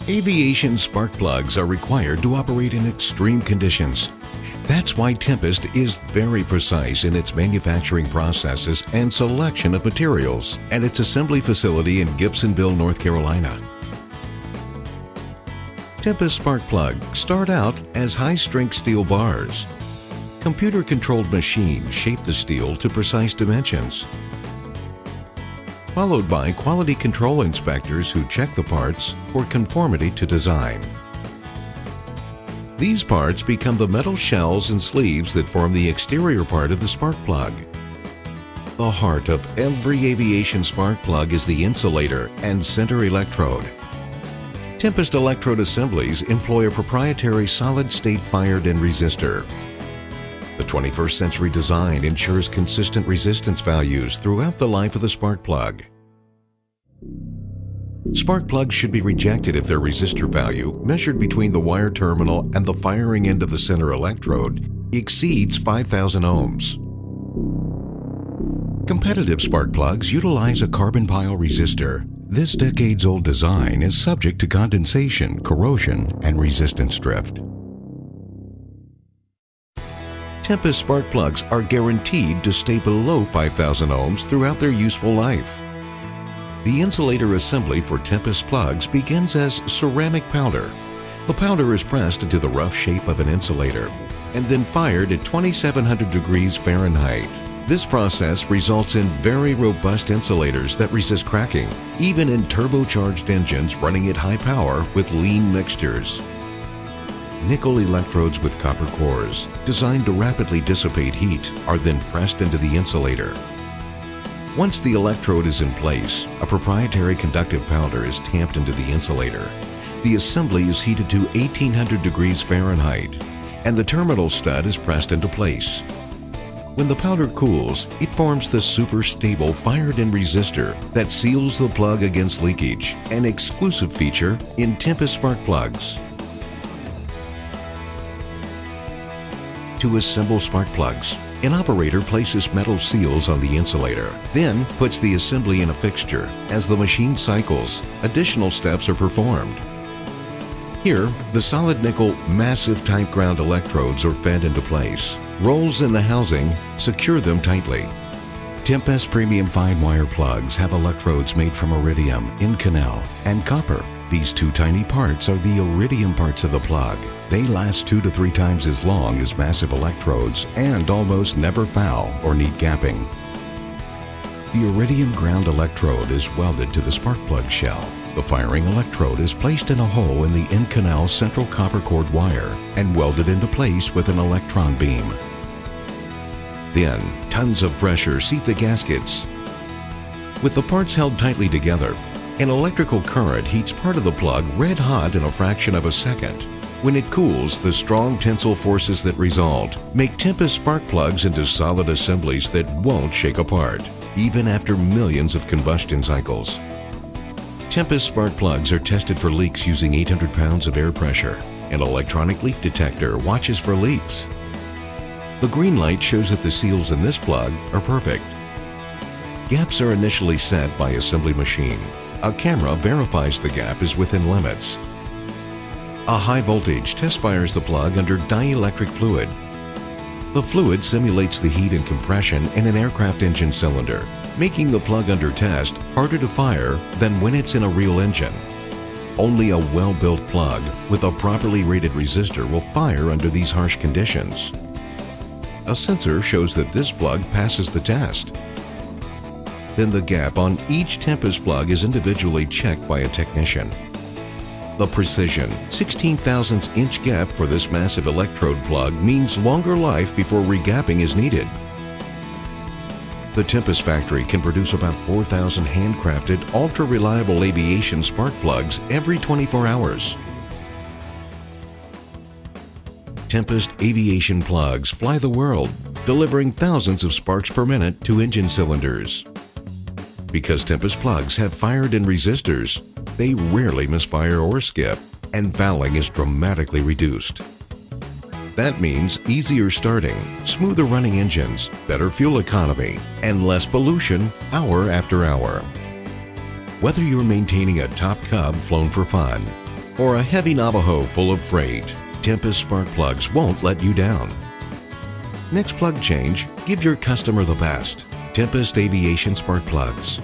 Aviation spark plugs are required to operate in extreme conditions. That's why Tempest is very precise in its manufacturing processes and selection of materials at its assembly facility in Gibsonville, North Carolina. Tempest spark plugs start out as high-strength steel bars. Computer-controlled machines shape the steel to precise dimensions, followed by quality control inspectors who check the parts for conformity to design. These parts become the metal shells and sleeves that form the exterior part of the spark plug. The heart of every aviation spark plug is the insulator and center electrode. Tempest electrode assemblies employ a proprietary solid-state fired-in resistor. The 21st century design ensures consistent resistance values throughout the life of the spark plug. Spark plugs should be rejected if their resistor value, measured between the wire terminal and the firing end of the center electrode, exceeds 5,000 ohms. Competitive spark plugs utilize a carbon pile resistor. This decades-old design is subject to condensation, corrosion, and resistance drift. Tempest spark plugs are guaranteed to stay below 5,000 ohms throughout their useful life. The insulator assembly for Tempest plugs begins as ceramic powder. The powder is pressed into the rough shape of an insulator and then fired at 2,700 degrees Fahrenheit. This process results in very robust insulators that resist cracking, even in turbocharged engines running at high power with lean mixtures. Nickel electrodes with copper cores, designed to rapidly dissipate heat, are then pressed into the insulator. Once the electrode is in place, a proprietary conductive powder is tamped into the insulator. The assembly is heated to 1,800 degrees Fahrenheit, and the terminal stud is pressed into place. When the powder cools, it forms the super stable fired-in resistor that seals the plug against leakage, an exclusive feature in Tempest spark plugs. To assemble spark plugs, an operator places metal seals on the insulator, then puts the assembly in a fixture. As the machine cycles, additional steps are performed. Here, the solid nickel massive type ground electrodes are fed into place. Rolls in the housing secure them tightly. Tempest premium fine wire plugs have electrodes made from iridium, Inconel, and copper. These two tiny parts are the iridium parts of the plug. They last 2 to 3 times as long as massive electrodes and almost never foul or need gapping. The iridium ground electrode is welded to the spark plug shell. The firing electrode is placed in a hole in the Inconel central copper cord wire and welded into place with an electron beam. Then, tons of pressure seat the gaskets. With the parts held tightly together, an electrical current heats part of the plug red hot in a fraction of a second. When it cools, the strong tensile forces that result make Tempest spark plugs into solid assemblies that won't shake apart, even after millions of combustion cycles. Tempest spark plugs are tested for leaks using 800 pounds of air pressure. An electronic leak detector watches for leaks. The green light shows that the seals in this plug are perfect. Gaps are initially set by assembly machine. A camera verifies the gap is within limits. A high voltage test fires the plug under dielectric fluid. The fluid simulates the heat and compression in an aircraft engine cylinder, making the plug under test harder to fire than when it's in a real engine. Only a well-built plug with a properly rated resistor will fire under these harsh conditions. A sensor shows that this plug passes the test. Then the gap on each Tempest plug is individually checked by a technician. The precision 16 thousandths inch gap for this massive electrode plug means longer life before regapping is needed. The Tempest factory can produce about 4,000 handcrafted, ultra-reliable aviation spark plugs every 24 hours. Tempest aviation plugs fly the world, delivering thousands of sparks per minute to engine cylinders. Because Tempest plugs have fired-in resistors, they rarely misfire or skip, and fouling is dramatically reduced. That means easier starting, smoother running engines, better fuel economy, and less pollution hour after hour. Whether you're maintaining a top Cub flown for fun, or a heavy Navajo full of freight, Tempest spark plugs won't let you down. Next plug change, give your customer the best. Tempest Aviation Spark Plugs.